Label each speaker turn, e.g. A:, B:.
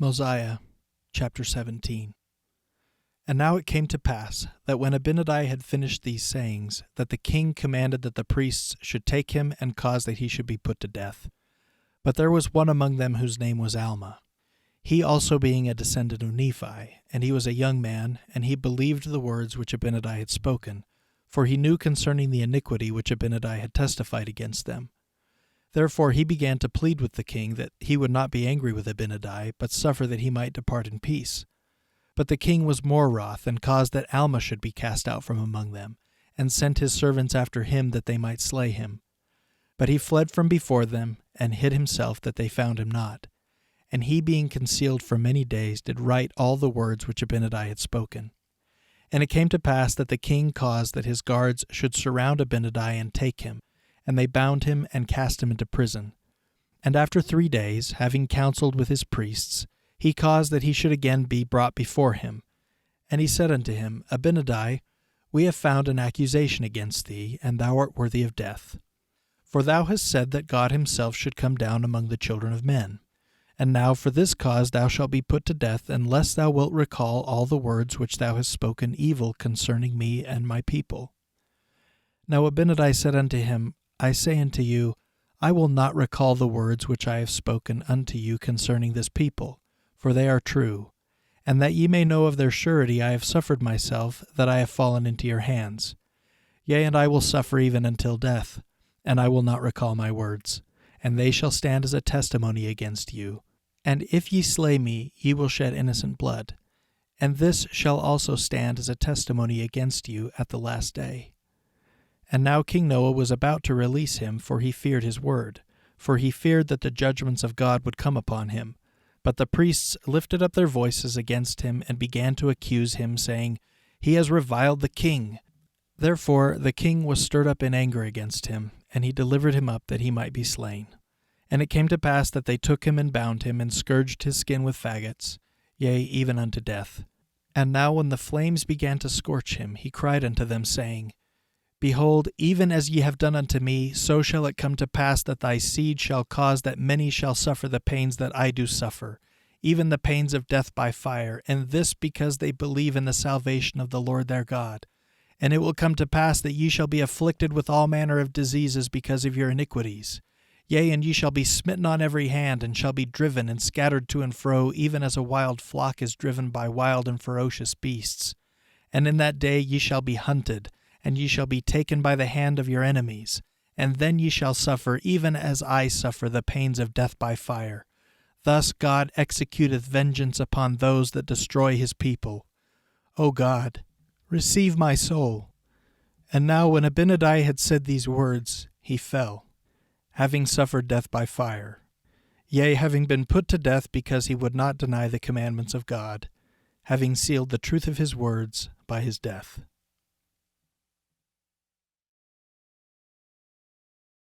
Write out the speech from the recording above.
A: Mosiah, chapter 17. And now it came to pass, that when Abinadi had finished these sayings, that the king commanded that the priests should take him and cause that he should be put to death. But there was one among them whose name was Alma, he also being a descendant of Nephi, and he was a young man, and he believed the words which Abinadi had spoken, for he knew concerning the iniquity which Abinadi had testified against them. Therefore he began to plead with the king that he would not be angry with Abinadi, but suffer that he might depart in peace. But the king was more wroth, and caused that Alma should be cast out from among them, and sent his servants after him that they might slay him. But he fled from before them, and hid himself that they found him not. And he being concealed for many days did write all the words which Abinadi had spoken. And it came to pass that the king caused that his guards should surround Abinadi and take him, and they bound him and cast him into prison. And after 3 days, having counseled with his priests, he caused that he should again be brought before him. And he said unto him, Abinadi, we have found an accusation against thee, and thou art worthy of death. For thou hast said that God himself should come down among the children of men. And now for this cause thou shalt be put to death, unless thou wilt recall all the words which thou hast spoken evil concerning me and my people. Now Abinadi said unto him, I say unto you, I will not recall the words which I have spoken unto you concerning this people, for they are true. And that ye may know of their surety, I have suffered myself, that I have fallen into your hands. Yea, and I will suffer even until death, and I will not recall my words, and they shall stand as a testimony against you. And if ye slay me, ye will shed innocent blood, and this shall also stand as a testimony against you at the last day. And now King Noah was about to release him, for he feared his word, for he feared that the judgments of God would come upon him. But the priests lifted up their voices against him, and began to accuse him, saying, He has reviled the king. Therefore the king was stirred up in anger against him, and he delivered him up that he might be slain. And it came to pass that they took him and bound him, and scourged his skin with faggots, yea, even unto death. And now when the flames began to scorch him, he cried unto them, saying, Behold, even as ye have done unto me, so shall it come to pass that thy seed shall cause that many shall suffer the pains that I do suffer, even the pains of death by fire, and this because they believe in the salvation of the Lord their God. And it will come to pass that ye shall be afflicted with all manner of diseases because of your iniquities. Yea, and ye shall be smitten on every hand, and shall be driven and scattered to and fro, even as a wild flock is driven by wild and ferocious beasts. And in that day ye shall be hunted, and ye shall be taken by the hand of your enemies, and then ye shall suffer, even as I suffer, the pains of death by fire. Thus God executeth vengeance upon those that destroy his people. O God, receive my soul. And now when Abinadi had said these words, he fell, having suffered death by fire, yea, having been put to death because he would not deny the commandments of God, having sealed the truth of his words by his death.